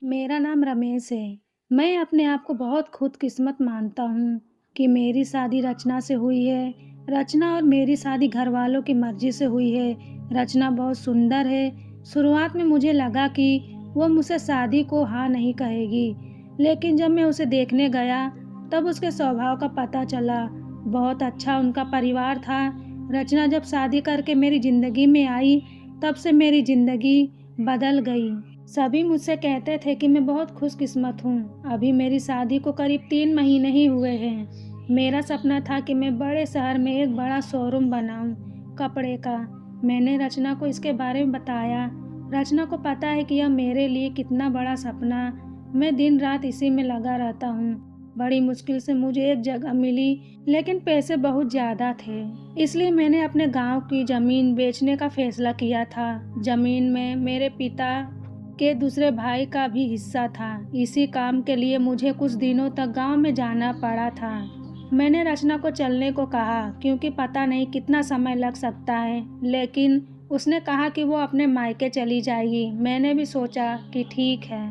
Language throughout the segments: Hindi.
मेरा नाम रमेश है। मैं अपने आप को बहुत खुदकिस्मत मानता हूँ कि मेरी शादी रचना से हुई है। रचना और मेरी शादी घरवालों की मर्ज़ी से हुई है। रचना बहुत सुंदर है। शुरुआत में मुझे लगा कि वो मुझसे शादी को हाँ नहीं कहेगी, लेकिन जब मैं उसे देखने गया, तब उसके स्वभाव का पता चला। बहुत अच्छा उनका परिवार था। रचना जब शादी करके मेरी ज़िंदगी में आई, तब से मेरी ज़िंदगी बदल गई। सभी मुझसे कहते थे कि मैं बहुत खुशकिस्मत हूँ। अभी मेरी शादी को करीब 3 महीने ही हुए हैं। मेरा सपना था कि मैं बड़े शहर में एक बड़ा शोरूम बनाऊँ कपड़े का। मैंने रचना को इसके बारे में बताया। रचना को पता है कि यह मेरे लिए कितना बड़ा सपना। मैं दिन रात इसी में लगा रहता हूँ। बड़ी मुश्किल से मुझे एक जगह मिली, लेकिन पैसे बहुत ज़्यादा थे। इसलिए मैंने अपने गांव की ज़मीन बेचने का फैसला किया था। ज़मीन में मेरे पिता के दूसरे भाई का भी हिस्सा था। इसी काम के लिए मुझे कुछ दिनों तक गांव में जाना पड़ा था। मैंने रचना को चलने को कहा, क्योंकि पता नहीं कितना समय लग सकता है, लेकिन उसने कहा कि वो अपने मायके चली जाएगी। मैंने भी सोचा कि ठीक है।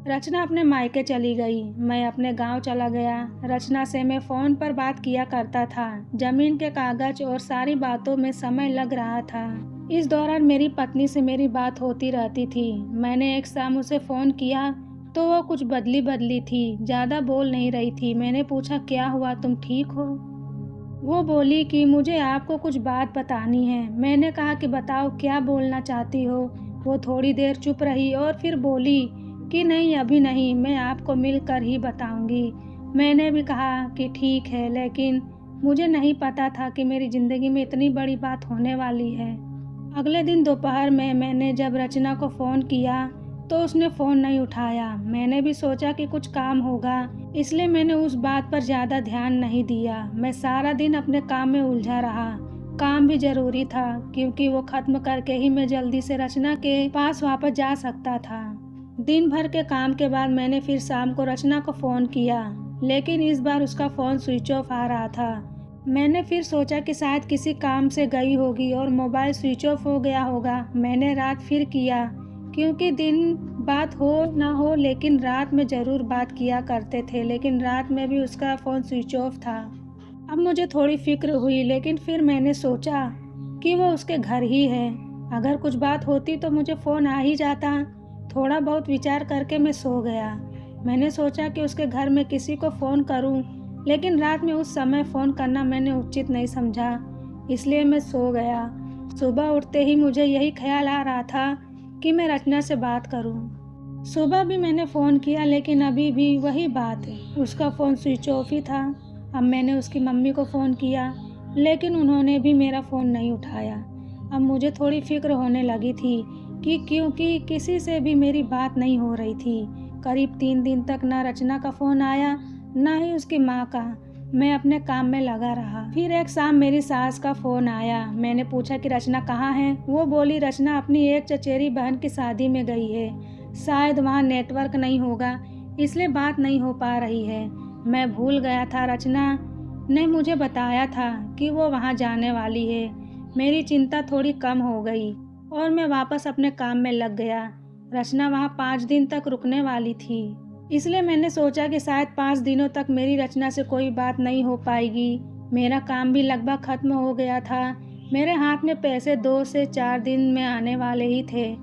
रचना अपने मायके चली गई। मैं अपने गांव चला गया। रचना से मैं फ़ोन पर बात किया करता था। ज़मीन के कागज़ और सारी बातों में समय लग रहा था। इस दौरान मेरी पत्नी से मेरी बात होती रहती थी। मैंने एक शाम उसे फ़ोन किया तो वो कुछ बदली बदली थी, ज़्यादा बोल नहीं रही थी। मैंने पूछा, क्या हुआ, तुम ठीक हो? वो बोली कि मुझे आपको कुछ बात बतानी है। मैंने कहा कि बताओ, क्या बोलना चाहती हो? वो थोड़ी देर चुप रही और फिर बोली कि नहीं, अभी नहीं, मैं आपको मिलकर ही बताऊंगी। मैंने भी कहा कि ठीक है, लेकिन मुझे नहीं पता था कि मेरी ज़िंदगी में इतनी बड़ी बात होने वाली है। अगले दिन दोपहर में मैंने जब रचना को फ़ोन किया, तो उसने फ़ोन नहीं उठाया। मैंने भी सोचा कि कुछ काम होगा, इसलिए मैंने उस बात पर ज़्यादा ध्यान नहीं दिया। मैं सारा दिन अपने काम में उलझा रहा। काम भी ज़रूरी था, क्योंकि वो ख़त्म करके ही मैं जल्दी से रचना के पास वापस जा सकता था। दिन भर के काम के बाद मैंने फिर शाम को रचना को फ़ोन किया, लेकिन इस बार उसका फ़ोन स्विच ऑफ आ रहा था। मैंने फिर सोचा कि शायद किसी काम से गई होगी और मोबाइल स्विच ऑफ हो गया होगा। मैंने रात फिर किया, क्योंकि दिन बात हो ना हो, लेकिन रात में ज़रूर बात किया करते थे, लेकिन रात में भी उसका फ़ोन स्विच ऑफ था। अब मुझे थोड़ी फिक्र हुई, लेकिन फिर मैंने सोचा कि वो उसके घर ही है। अगर कुछ बात होती तो मुझे फ़ोन आ ही जाता। थोड़ा बहुत विचार करके मैं सो गया। मैंने सोचा कि उसके घर में किसी को फ़ोन करूं, लेकिन रात में उस समय फ़ोन करना मैंने उचित नहीं समझा, इसलिए मैं सो गया। सुबह उठते ही मुझे यही ख्याल आ रहा था कि मैं रचना से बात करूं। सुबह भी मैंने फ़ोन किया, लेकिन अभी भी वही बात है, उसका फ़ोन स्विच ऑफ ही था। अब मैंने उसकी मम्मी को फ़ोन किया, लेकिन उन्होंने भी मेरा फ़ोन नहीं उठाया। अब मुझे थोड़ी फ़िक्र होने लगी थी कि क्योंकि किसी से भी मेरी बात नहीं हो रही थी। करीब 3 दिन तक ना रचना का फ़ोन आया, ना ही उसकी माँ का। मैं अपने काम में लगा रहा। फिर एक शाम मेरी सास का फ़ोन आया। मैंने पूछा कि रचना कहाँ है? वो बोली, रचना अपनी एक चचेरी बहन की शादी में गई है। शायद वहाँ नेटवर्क नहीं होगा, इसलिए बात नहीं हो पा रही है। मैं भूल गया था, रचना ने मुझे बताया था कि वो वहाँ जाने वाली है। मेरी चिंता थोड़ी कम हो गई और मैं वापस अपने काम में लग गया। रचना वहाँ 5 दिन तक रुकने वाली थी, इसलिए मैंने सोचा कि शायद 5 दिनों तक मेरी रचना से कोई बात नहीं हो पाएगी। मेरा काम भी लगभग खत्म हो गया था। मेरे हाथ में पैसे 2 से 4 दिन में आने वाले ही थे।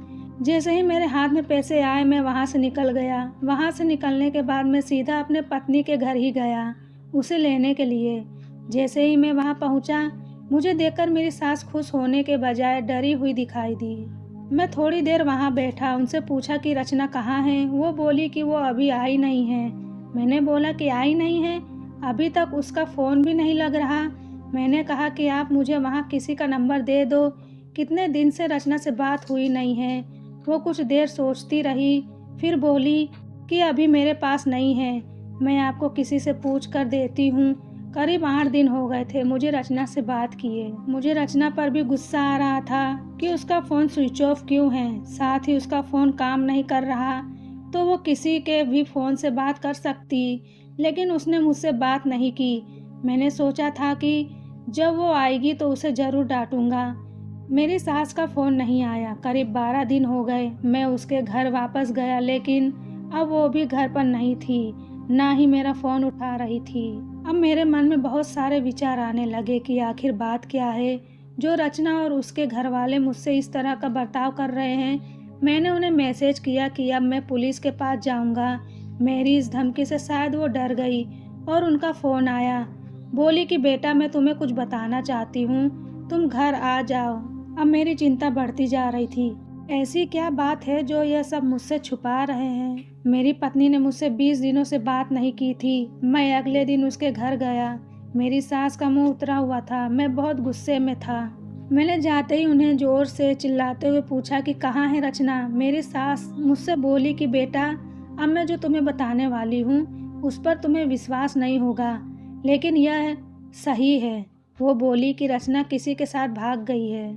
जैसे ही मेरे हाथ में पैसे आए, मैं वहाँ से निकल गया। वहाँ से निकलने के बाद मैं सीधा अपने पत्नी के घर ही गया, उसे लेने के लिए। जैसे ही मैं वहाँ पहुँचा, मुझे देखकर मेरी सास खुश होने के बजाय डरी हुई दिखाई दी। मैं थोड़ी देर वहाँ बैठा, उनसे पूछा कि रचना कहाँ है? वो बोली कि वो अभी आई नहीं है। मैंने बोला कि आई नहीं है? अभी तक उसका फ़ोन भी नहीं लग रहा। मैंने कहा कि आप मुझे वहाँ किसी का नंबर दे दो, कितने दिन से रचना से बात हुई नहीं है। वो कुछ देर सोचती रही, फिर बोली कि अभी मेरे पास नहीं है, मैं आपको किसी से पूछ कर देती हूँ। करीब 8 दिन हो गए थे मुझे रचना से बात किए। मुझे रचना पर भी गुस्सा आ रहा था कि उसका फ़ोन स्विच ऑफ क्यों है, साथ ही उसका फ़ोन काम नहीं कर रहा तो वो किसी के भी फ़ोन से बात कर सकती, लेकिन उसने मुझसे बात नहीं की। मैंने सोचा था कि जब वो आएगी तो उसे ज़रूर डांटूंगा। मेरी सास का फ़ोन नहीं आया। करीब 12 दिन हो गए। मैं उसके घर वापस गया, लेकिन अब वो भी घर पर नहीं थी, ना ही मेरा फ़ोन उठा रही थी। अब मेरे मन में बहुत सारे विचार आने लगे कि आखिर बात क्या है, जो रचना और उसके घरवाले मुझसे इस तरह का बर्ताव कर रहे हैं। मैंने उन्हें मैसेज किया कि अब मैं पुलिस के पास जाऊंगा। मेरी इस धमकी से शायद वो डर गई और उनका फ़ोन आया। बोली कि बेटा, मैं तुम्हें कुछ बताना चाहती हूँ, तुम घर आ जाओ। अब मेरी चिंता बढ़ती जा रही थी। ऐसी क्या बात है जो यह सब मुझसे छुपा रहे हैं? मेरी पत्नी ने मुझसे 20 दिनों से बात नहीं की थी। मैं अगले दिन उसके घर गया। मेरी सास का मुंह उतरा हुआ था। मैं बहुत गुस्से में था। मैंने जाते ही उन्हें जोर से चिल्लाते हुए पूछा कि कहाँ है रचना। मेरी सास मुझसे बोली कि बेटा, अब मैं जो तुम्हें बताने वाली हूँ उस पर तुम्हें विश्वास नहीं होगा, लेकिन यह सही है। वो बोली कि रचना किसी के साथ भाग गई है।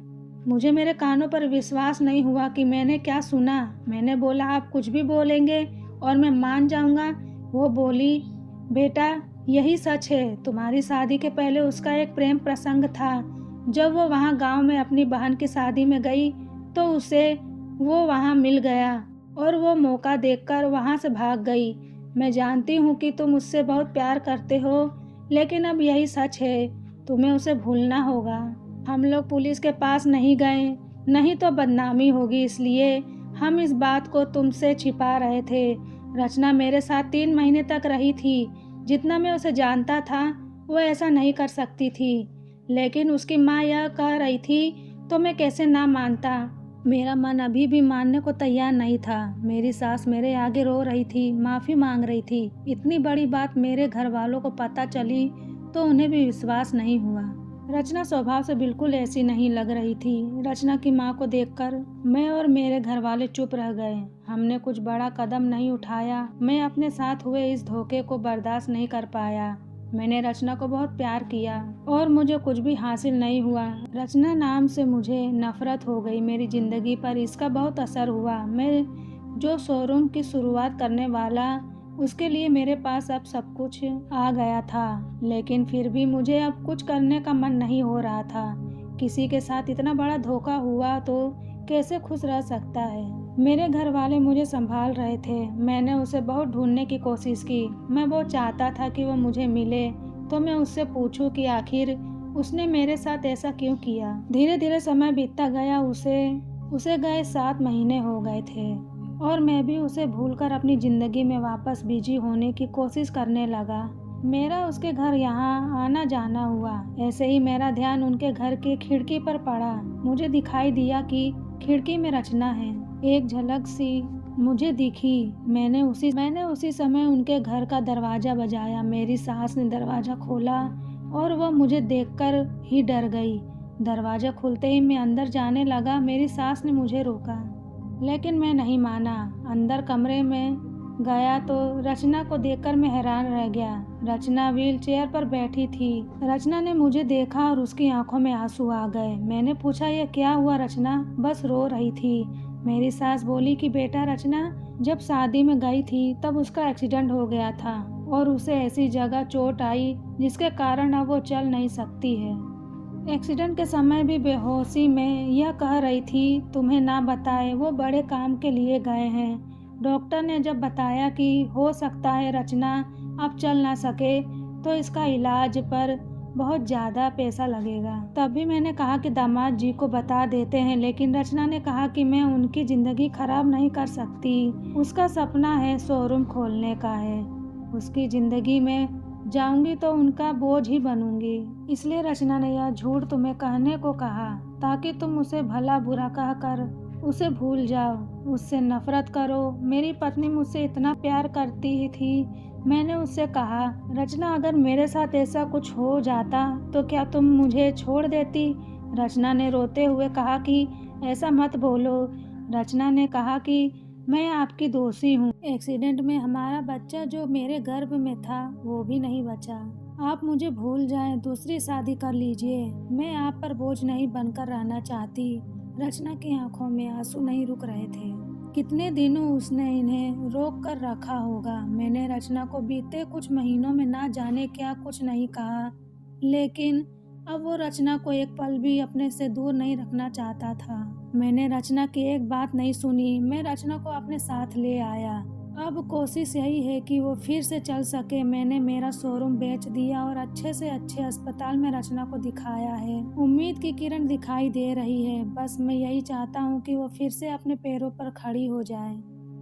मुझे मेरे कानों पर विश्वास नहीं हुआ कि मैंने क्या सुना। मैंने बोला, आप कुछ भी बोलेंगे और मैं मान जाऊंगा। वो बोली, बेटा, यही सच है। तुम्हारी शादी के पहले उसका एक प्रेम प्रसंग था। जब वो वहाँ गांव में अपनी बहन की शादी में गई तो उसे वो वहाँ मिल गया और वो मौका देखकर वहाँ से भाग गई। मैं जानती हूँ कि तुम उससे बहुत प्यार करते हो, लेकिन अब यही सच है। तुम्हें उसे भूलना होगा। हम लोग पुलिस के पास नहीं गए, नहीं तो बदनामी होगी, इसलिए हम इस बात को तुमसे छिपा रहे थे। रचना मेरे साथ 3 महीने तक रही थी। जितना मैं उसे जानता था वो ऐसा नहीं कर सकती थी, लेकिन उसकी माँ यह कह रही थी तो मैं कैसे ना मानता। मेरा मन अभी भी मानने को तैयार नहीं था। मेरी सास मेरे आगे रो रही थी, माफ़ी मांग रही थी। इतनी बड़ी बात मेरे घर वालों को पता चली तो उन्हें भी विश्वास नहीं हुआ। रचना स्वभाव से बिल्कुल ऐसी नहीं लग रही थी। रचना की माँ को देखकर मैं और मेरे घर वाले चुप रह गए। हमने कुछ बड़ा कदम नहीं उठाया। मैं अपने साथ हुए इस धोखे को बर्दाश्त नहीं कर पाया। मैंने रचना को बहुत प्यार किया और मुझे कुछ भी हासिल नहीं हुआ। रचना नाम से मुझे नफरत हो गई। मेरी जिंदगी पर इसका बहुत असर हुआ। मैं जो शोरूम की शुरुआत करने वाला, उसके लिए मेरे पास अब सब कुछ आ गया था, लेकिन फिर भी मुझे अब कुछ करने का मन नहीं हो रहा था। किसी के साथ इतना बड़ा धोखा हुआ तो कैसे खुश रह सकता है। मेरे घर वाले मुझे संभाल रहे थे। मैंने उसे बहुत ढूंढने की कोशिश की। मैं बहुत चाहता था कि वो मुझे मिले तो मैं उससे पूछूं कि आखिर उसने मेरे साथ ऐसा क्यों किया। धीरे धीरे समय बीतता गया। उसे गए 7 महीने हो गए थे और मैं भी उसे भूलकर अपनी ज़िंदगी में वापस बिजी होने की कोशिश करने लगा। मेरा उसके घर यहाँ आना जाना हुआ। ऐसे ही मेरा ध्यान उनके घर की खिड़की पर पड़ा। मुझे दिखाई दिया कि खिड़की में रचना है। एक झलक सी मुझे दिखी। मैंने उसी समय उनके घर का दरवाज़ा बजाया। मेरी सास ने दरवाज़ा खोला और वह मुझे देखकर ही डर गई। दरवाज़ा खुलते ही मैं अंदर जाने लगा। मेरी सास ने मुझे रोका, लेकिन मैं नहीं माना। अंदर कमरे में गया तो रचना को देखकर मैं हैरान रह गया। रचना व्हीलचेयर पर बैठी थी। रचना ने मुझे देखा और उसकी आंखों में आंसू आ गए। मैंने पूछा, यह क्या हुआ रचना? बस रो रही थी। मेरी सास बोली कि बेटा, रचना जब शादी में गई थी तब उसका एक्सीडेंट हो गया था और उसे ऐसी जगह चोट आई जिसके कारण अब वो चल नहीं सकती है। एक्सीडेंट के समय भी बेहोशी में यह कह रही थी, तुम्हें ना बताए वो बड़े काम के लिए गए हैं। डॉक्टर ने जब बताया कि हो सकता है रचना अब चल ना सके तो इसका इलाज पर बहुत ज़्यादा पैसा लगेगा। तभी मैंने कहा कि दामाद जी को बता देते हैं, लेकिन रचना ने कहा कि मैं उनकी ज़िंदगी खराब नहीं कर सकती। उसका सपना है शोरूम खोलने का है। उसकी ज़िंदगी में जाऊंगी तो उनका बोझ ही बनूंगी। इसलिए रचना ने यह झूठ तुम्हें कहने को कहा ताकि तुम उसे भला बुरा कहकर उसे भूल जाओ, उससे नफरत करो। मेरी पत्नी मुझसे इतना प्यार करती ही थी। मैंने उससे कहा, रचना, अगर मेरे साथ ऐसा कुछ हो जाता तो क्या तुम मुझे छोड़ देती? रचना ने रोते हुए कहा कि ऐसा मत बोलो। रचना ने कहा कि मैं आपकी दोषी हूँ। एक्सीडेंट में हमारा बच्चा जो मेरे गर्भ में था वो भी नहीं बचा। आप मुझे भूल जाएं, दूसरी शादी कर लीजिए। मैं आप पर बोझ नहीं बनकर रहना चाहती। रचना की आंखों में आंसू नहीं रुक रहे थे। कितने दिनों उसने इन्हें रोक कर रखा होगा। मैंने रचना को बीते कुछ महीनों में ना जाने क्या कुछ नहीं कहा, लेकिन अब वो रचना को एक पल भी अपने से दूर नहीं रखना चाहता था। मैंने रचना की एक बात नहीं सुनी। मैं रचना को अपने साथ ले आया। अब कोशिश यही है कि वो फिर से चल सके। मैंने मेरा शोरूम बेच दिया और अच्छे से अच्छे अस्पताल में रचना को दिखाया है। उम्मीद की किरण दिखाई दे रही है। बस मैं यही चाहता हूँ कि वो फिर से अपने पैरों पर खड़ी हो जाए।